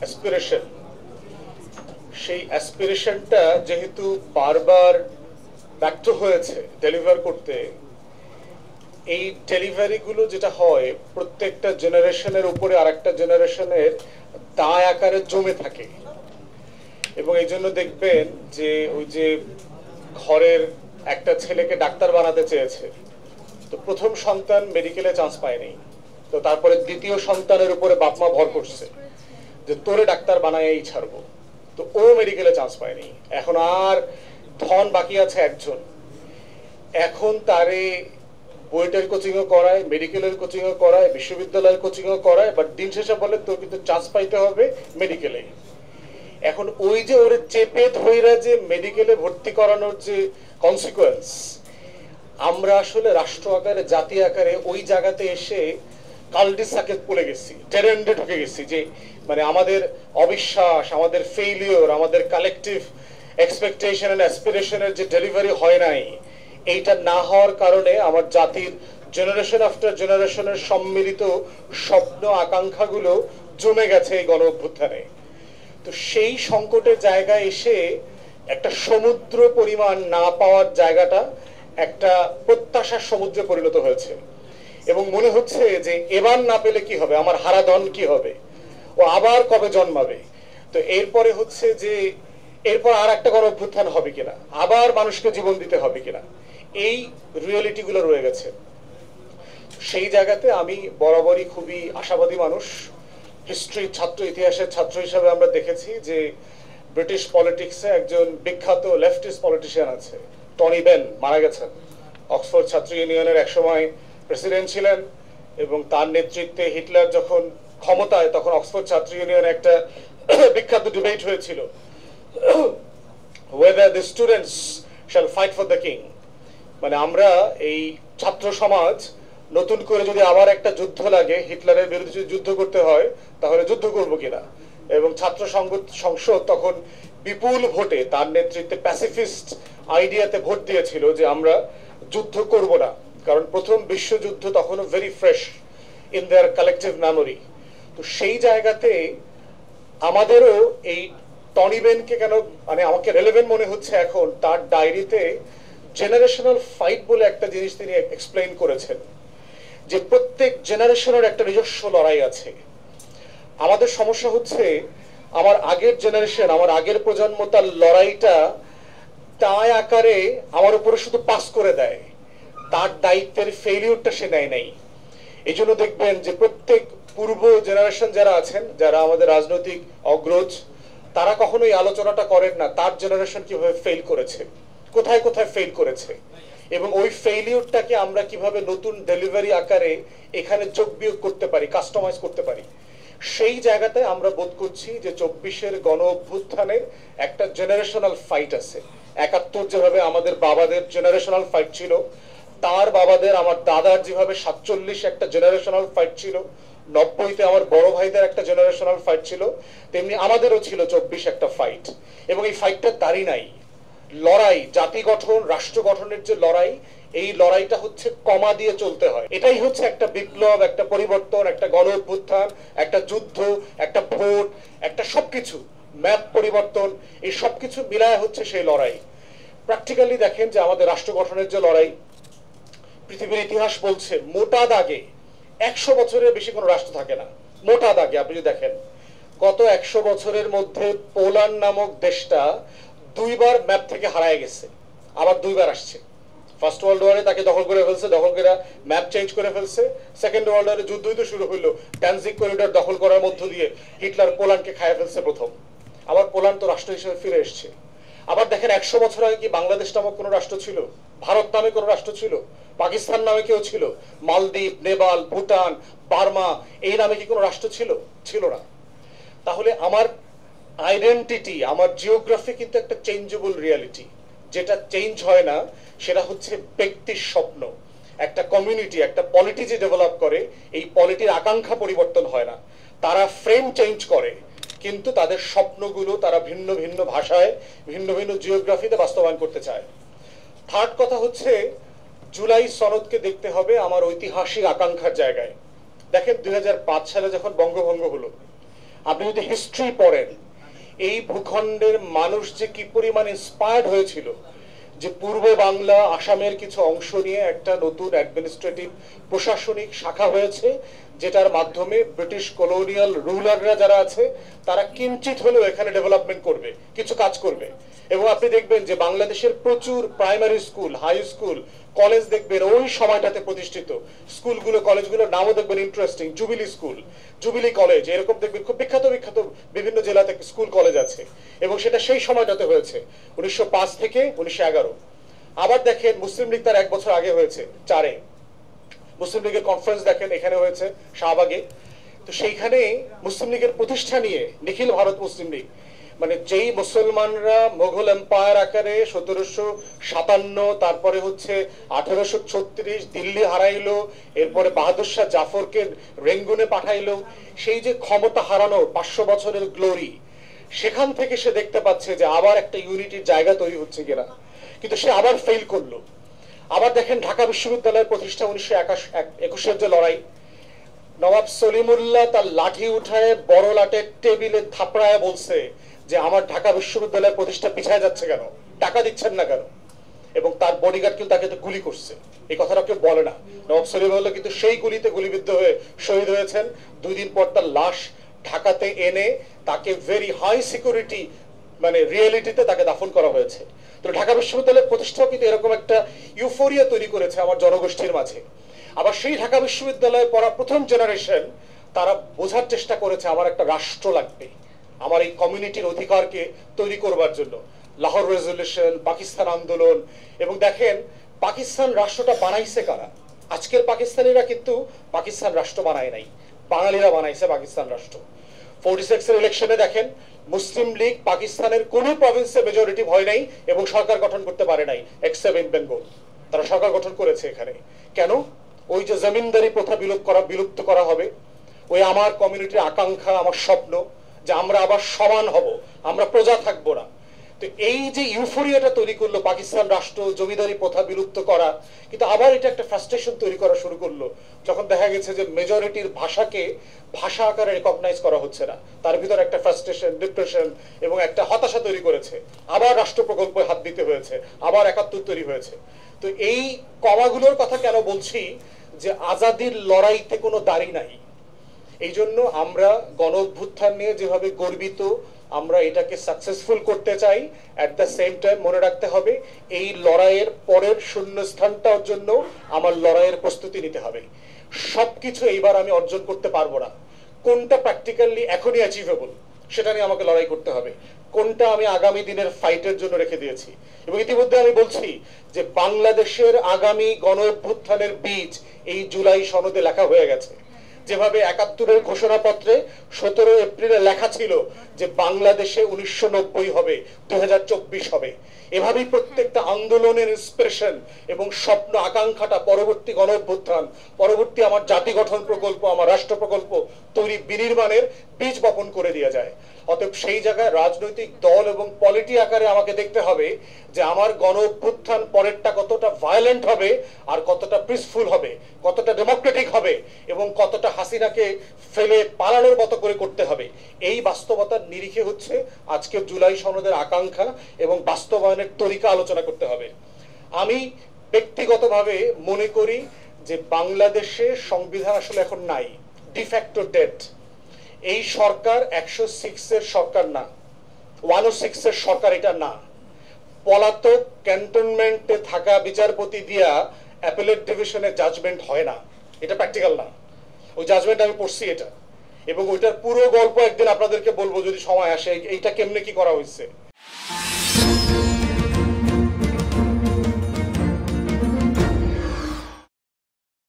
Aspiration, সেই অ্যাসপিরেশনটা যেহেতু বারবার ব্যর্থ হয়েছে ডেলিভার করতে, এই ডেলিভারিগুলো যেটা হয় প্রত্যেকটা জেনারেশনের উপরে আরেকটা জেনারেশনের দায় আকারে জমে থাকে। এবং এই জন্য দেখবেন যে ওই যে ঘরের একটা ছেলেকে ডাক্তার বানাতে চেয়েছে, তো প্রথম সন্তান মেডিকেলে চান্স পায়নি, তো তারপরে দ্বিতীয় সন্তানের উপরে বাপ মা ভর করছে যে তোরে ডাক্তার বানাই ছাড়বো, তো ও মেডিকেলে চান্স পায়নি। এখন আর ধন বাকি আছে একজন, এখন তারে বুয়েটের কোচিংও করায়, মেডিকেলের কোচিংও করায়, বিশ্ববিদ্যালয়ের কোচিংও করায়, বাট দিন শেষে বলে তোর কিন্তু চান্স পাইতে হবে মেডিকেলে। এখন ওই যে ওরে চেপে ধইরা যে মেডিকেলে ভর্তি করানোর যে কনসিকুয়েন্স, আমরা আসলে রাষ্ট্র আকারে জাতি আকারে ওই জায়গাতে এসে কালডিসাকে পড়ে গেছি, টেরেন্ডে ঢুকে গেছি, যে মানে আমাদের অবিশ্বাস, আমাদের ফেইলিওর, আমাদের কালেকটিভ এক্সপেকটেশন এন্ড অ্যাসপিরেশনের যে ডেলিভারি হয় নাই, এইটা না হওয়ার কারণে আমার জাতির জেনারেশন আফটার জেনারেশনের সম্মিলিত স্বপ্ন আকাঙ্ক্ষাগুলো জমে গেছে এই গণ অভ্যুত্থানে। তো সেই সংকটের জায়গায় এসে একটা সমুদ্র পরিমাণ না পাওয়ার জায়গাটা একটা প্রত্যাশার সমুদ্রে পরিণত হয়েছে। এবং মনে হচ্ছে যে এবার না পেলে কি হবে, আমার হারাধন কি হবে, ও আবার কবে জন্মাবে। তো এরপরে হচ্ছে যে এরপর আর একটা গণ অভ্যুত্থান হবে কিনা, আবার মানুষকে জীবন দিতে হবে কিনা, এই রিয়েলিটি গুলো রয়ে গেছে। সেই জায়গাতে আমি বরাবরই খুবই আশাবাদী মানুষ। হিস্ট্রি ছাত্র, ইতিহাসের ছাত্র হিসাবে আমরা দেখেছি যে ব্রিটিশ পলিটিক্সে একজন বিখ্যাত লেফটিস্ট পলিটিশিয়ান আছে, টনি বেন, মারা গেছেন। অক্সফোর্ড ছাত্র ইউনিয়নের একসময় প্রেসিডেন্ট ছিলেন এবং তার নেতৃত্বে হিটলার যখন ক্ষমতায়, তখন অক্সফোর্ড ছাত্র ইউনিয়নে একটা বিখ্যাত ডিবেট হয়েছিল, whether the students shall fight for the king, মানে আমরা এই ছাত্র সমাজ নতুন করে যদি আবার একটা যুদ্ধ লাগে, হিটলারের বিরুদ্ধে যদি যুদ্ধ করতে হয়, তাহলে যুদ্ধ করবো কিনা। এবং ছাত্র সংসদ তখন বিপুল ভোটে তার নেতৃত্বে প্যাসিফিস্ট আইডিয়াতে ভোট দিয়েছিল যে আমরা যুদ্ধ করব না, কারণ প্রথম বিশ্বযুদ্ধ তখনও very fresh in their collective memory. তো সেই জায়গাতে আমাদেরও এই টনি বেনকে কেন মানে আমাকে রেলেভেন্ট মনে হচ্ছে এখন, তার ডায়েরিতে জেনারেশনাল ফাইট বলে একটা জিনিস তিনি এক্সপ্লেইন করেছেন, যে প্রত্যেক জেনারেশনের একটা নিজস্ব লড়াই আছে। আমাদের সমস্যা হচ্ছে আমার আগের জেনারেশন, আমার আগের প্রজন্ম তার লড়াইটা দায় আকারে আমার উপরে শুধু পাস করে দেয়, তার দায়িত্বের ফেলিউরটা সে নেয় নাই। এই জন্য দেখবেন যে প্রত্যেক পূর্ব জেনারেশন যারা আছেন, যারা আমাদের রাজনৈতিক অগ্রজ, তারা কখনোই আলোচনাটা করেন না তার জেনারেশন কিভাবে ফেল করেছে, কোথায় কোথায় ফেল করেছে, এবং ওই ফেইলিউরটাকে আমরা কিভাবে নতুন ডেলিভারি আকারে এখানে যোগ বিয়োগ করতে পারি, কাস্টমাইজ করতে পারি। সেই জায়গাতে আমরা বোধ করছি যে 24-এর গণ অভ্যুত্থানের একটা জেনারেশনাল ফাইট আছে। 71 যেভাবে আমাদের বাবাদের জেনারেশনাল ফাইট ছিল, তার বাবাদের, আমার দাদার যেভাবে 47 একটা জেনারেশনাল ফাইট ছিল, 90-তে আমার বড় ভাইদের একটা জেনারেশনাল ফাইট ছিল, তেমনি আমাদেরও ছিল 24 একটা ফাইট। এবং এই ফাইটটা দাঁড়ি নাই, লড়াই, জাতি গঠন, রাষ্ট্র গঠনের যে লড়াই, এই লড়াইটা হচ্ছে কমা দিয়ে চলতে হয়। এটাই হচ্ছে একটা বিপ্লব, একটা পরিবর্তন, একটা গণ অভ্যুত্থান, একটা যুদ্ধ, একটা ভোট, একটা সবকিছু ম্যাপ পরিবর্তন, এই সবকিছু মিলায় হচ্ছে সেই লড়াই। প্র্যাকটিক্যালি দেখেন যে আমাদের রাষ্ট্র গঠনের যে লড়াই, পৃথিবীর ইতিহাস বলছে মোটা দাগে 100 বছরের বেশি কোনো রাষ্ট্র থাকে না। মোটা দাগে আপনি যদি দেখেন, গত 100 বছরের মধ্যে পোল্যান্ড নামক দেশটা 2 বার ম্যাপ থেকে হারায় গেছে, আবার 2 বার আসছে। ফার্স্ট ওয়ার্ল্ড ওয়ারে তাকে দখল করে ফেলছে, দখল করে ম্যাপ চেঞ্জ করে ফেলছে। সেকেন্ড ওয়ার্ল্ড ওয়ারে যুদ্ধই তো শুরু হইলো, ড্যানজিগ করিডর দখল করার মধ্য দিয়ে হিটলার পোল্যান্ডকে খাইয়ে ফেলছে প্রথম, আবার পোল্যান্ড তো রাষ্ট্র হিসেবে ফিরে এসছে। আবার দেখেন 100 বছর আগে কি বাংলাদেশ নামক কোনো রাষ্ট্র ছিল? ভারত নামে কোনো রাষ্ট্র ছিল? পাকিস্তান নামে কেউ ছিল? মালদ্বীপ, নেপাল, ভুটান, বার্মা, এই নামে কি কোনো রাষ্ট্র ছিল? ছিল না। তাহলে আমার আইডেন্টিটি, আমার জিওগ্রাফি কিন্তু একটা চেঞ্জেবল রিয়ালিটি। যেটা চেঞ্জ হয় না সেটা হচ্ছে ব্যক্তির স্বপ্ন। একটা কমিউনিটি, একটা পলিটি যে ডেভেলপ করে, এই পলিটির আকাঙ্ক্ষা পরিবর্তন হয় না। তারা ফ্রেম চেঞ্জ করে, কিন্তু তাদের স্বপ্নগুলো তারা ভিন্ন ভিন্ন ভাষায়, ভিন্ন ভিন্ন জিওগ্রাফিতে বাস্তবায়ন করতে চায়। থার্ড কথা হচ্ছে, জুলাই সনদকে দেখতে হবে আমার ঐতিহাসিক আকাঙ্ক্ষার জায়গায়। দেখেন 2005 সালে যখন বঙ্গভঙ্গ হলো, আপনি যদি হিস্ট্রি পড়েন, এই ভূখণ্ডের মানুষ যে কি পরিমাণ ইন্সপায়ার্ড হয়েছিল, যে পূর্ব বাংলা আসামের কিছু অংশ নিয়ে একটা নতুন অ্যাডমিনিস্ট্রেটিভ প্রশাসনিক শাখা হয়েছে, যেটার মাধ্যমে ব্রিটিশ কলোনিয়াল রুলাররা যারা আছে তারা কিঞ্চিত হলেও এখানে ডেভেলপমেন্ট করবে, কিছু কাজ করবে। এবং আপনি দেখবেন যে বাংলাদেশের প্রচুর primary school, high school, college দেখবেন ওই সময়টাতে প্রতিষ্ঠিত। স্কুলগুলো, কলেজগুলোর নামও দেখবেন interesting, jubilee school, jubilee college, এরকম দেখবেন খুব বিখ্যাত বিখ্যাত বিভিন্ন জেলাতে স্কুল কলেজ আছে। এবং সেটা সেই সময়টাতে হয়েছে 1905 থেকে 1911। আবার দেখেন মুসলিম লীগ তার 1 বছর আগে হয়েছে 4-এ। মুসলিম লীগের কনফারেন্স দেখেন এখানে হয়েছে শাহবাগে। তো সেইখানে মুসলিম লীগের প্রতিষ্ঠা নিয়ে নিখিল ভারত মুসলিম লীগ, মানে যেই মুসলমানরা মোগল এম্পায়ার আকারে 1757, তারপরে হচ্ছে 1836 দিল্লি হারাইলো, এরপরে বাহাদুর শাহ জাফরকে রেঙ্গুনে পাঠাইলো, সেই যে ক্ষমতা হারানো 500 বছরের গ্লোরি, সেখান থেকে সে দেখতে পাচ্ছে যে আবার একটা ইউনিটির জায়গা তৈরি হচ্ছে কিনা, কিন্তু সে আবার ফেল করলো। আবার দেখেন ঢাকা বিশ্ববিদ্যালয়ের প্রতিষ্ঠা 1921-এর যে লড়াই, নবাব সলিমুল্লাহ তার লাঠি উঠায় বড় লাটের টেবিলে থাপড়ায় বলছে যে আমার ঢাকা বিশ্ববিদ্যালয়ের প্রতিষ্ঠা পিছায় যাচ্ছে কেন, টাকা দিচ্ছেন না কেন, এবং তার বডিগার্ড কিন্তু তাকে তো গুলি করছে। এই কথাটা কেউ বলে না। নবাব সলিমুল্লাহ কিন্তু সেই গুলিতে গুলিবিদ্ধ হয়ে শহীদ হয়েছেন। 2 দিন পর তার লাশ ঢাকাতে এনে তাকে ভেরি হাই সিকিউরিটি মানে রিয়েলিটিতে তাকে দাফন করা হয়েছে। তো ঢাকা বিশ্ববিদ্যালয়ের প্রতিষ্ঠাও কিন্তু এরকম একটা ইউফোরিয়া তৈরি করেছে আমার জনগোষ্ঠীর মাঝে। আবার সেই ঢাকা বিশ্ববিদ্যালয়ে পড়া প্রথম জেনারেশন তারা বোঝার চেষ্টা করেছে আমার একটা রাষ্ট্র লাগবে, আমার এই কমিউনিটির অধিকারকে তৈরি করবার জন্য। লাহোর রেজলিউশন, পাকিস্তান আন্দোলন, এবং দেখেন পাকিস্তান রাষ্ট্রটা বানাইছে কারা? আজকের পাকিস্তানিরা কিন্তু পাকিস্তান রাষ্ট্র বানায় নাই, বাঙালিরা বানাইছে পাকিস্তান রাষ্ট্র। 46-এর ইলেকশনে দেখেন মুসলিম লীগ পাকিস্তানের কোন প্রভিন্সে মেজরিটি হয় নাই এবং সরকার গঠন করতে পারে নাই, এক্সেপ্ট ইন বেঙ্গল। তারা সরকার গঠন করেছে এখানে। কেন? ওই যে জমিনদারি প্রথা বিলুপ্ত করা হবে, ওই আমার কমিউনিটির আকাঙ্ক্ষা, আমার স্বপ্ন যে আমরা আবার সমান হব, আমরা প্রজা থাকবো না। তো এই যে ইউফোরিয়াটা তৈরি করলো পাকিস্তান রাষ্ট্র, জমিদারি প্রথা বিলুপ্ত করা, কিন্তু আবার এটা একটা ফ্রাস্ট্রেশন তৈরি করা শুরু করলো যখন দেখা গেছে যে মেজরিটির ভাষাকে ভাষা আকারে রেকগনাইজ করা হচ্ছে না। তার ভিতর একটা ফ্রাস্ট্রেশন, ডিপ্রেশন এবং একটা হতাশা তৈরি করেছে। আবার রাষ্ট্র প্রকল্পে হাত দিতে হয়েছে, আবার 71 তৈরি হয়েছে। তো এই কমাগুলোর কথা কেন বলছি? যে আজাদির লড়াইতে কোনো দাড়ি নাই। এই জন্য আমরা গণ অভ্যুত্থান নিয়ে যেভাবে গর্বিত, আমরা এটাকে সাকসেসফুল করতে চাই। অ্যাট দ্য সেম টাইম মনে রাখতে হবে এই লড়াইয়ের পরের শূন্যস্থানটার জন্য আমার লড়াইয়ের প্রস্তুতি নিতে হবে। সবকিছু এইবার আমি অর্জন করতে পারবো না। কোনটা প্র্যাকটিক্যালি এখনই অ্যাচিভেবল সেটা নিয়ে আমাকে লড়াই করতে হবে, কোনটা আমি আগামী দিনের ফাইটের জন্য রেখে দিয়েছি। এবং ইতিমধ্যে আমি বলছি যে বাংলাদেশের আগামী গণ অভ্যুত্থানের বীজ এই জুলাই সনদে লেখা হয়ে গেছে। যেভাবে 71-এর ঘোষণাপত্রে 17 এপ্রিলে লেখা ছিল যে বাংলাদেশে 1990 হবে, 2024 হবে, এভাবেই প্রত্যেকটা আন্দোলনের ইন্সপিরেশন এবং স্বপ্ন আকাঙ্ক্ষাটা পরবর্তী গণ অভ্যুত্থান, পরবর্তী আমার জাতি গঠন প্রকল্প, আমার রাষ্ট্র প্রকল্প তৈরি বিনির্মাণের বীজ বপন করে দেওয়া যায়। অতএব সেই জায়গায় রাজনৈতিক দল এবং পলিটি আকারে আমাকে দেখতে হবে যে আমার গণ অভ্যুত্থান পরেরটা কতটা ভায়োলেন্ট হবে, আর কতটা পিসফুল হবে, কতটা ডেমোক্রেটিক হবে, এবং কতটা হাসিনাকে ফেলে পালানোর মতো করে করতে হবে। এই বাস্তবতার নিরিখে হচ্ছে আজকের জুলাই সনদের আকাঙ্ক্ষা এবং বাস্তবায়নের তরিকা আলোচনা করতে হবে। আমি ব্যক্তিগতভাবে মনে করি যে বাংলাদেশে সংবিধান আসলে এখন নাই, ডিফ্যাক্টো ডেড। এই সরকার 106-এর সরকার না, 106-এর সরকার এটা না। পলাতক ক্যান্টনমেন্টে থাকা বিচারপতি দিয়া অ্যাপেলেট ডিভিশনে জাজমেন্ট হয় না, এটা প্র্যাকটিক্যাল না। ওই জাজমেন্ট আমি পড়ছি এটা, এবং ওইটার পুরো গল্প একদিন আপনাদেরকে বলবো যদি সময় আসে, এইটা কেমনে কি করা হয়েছে।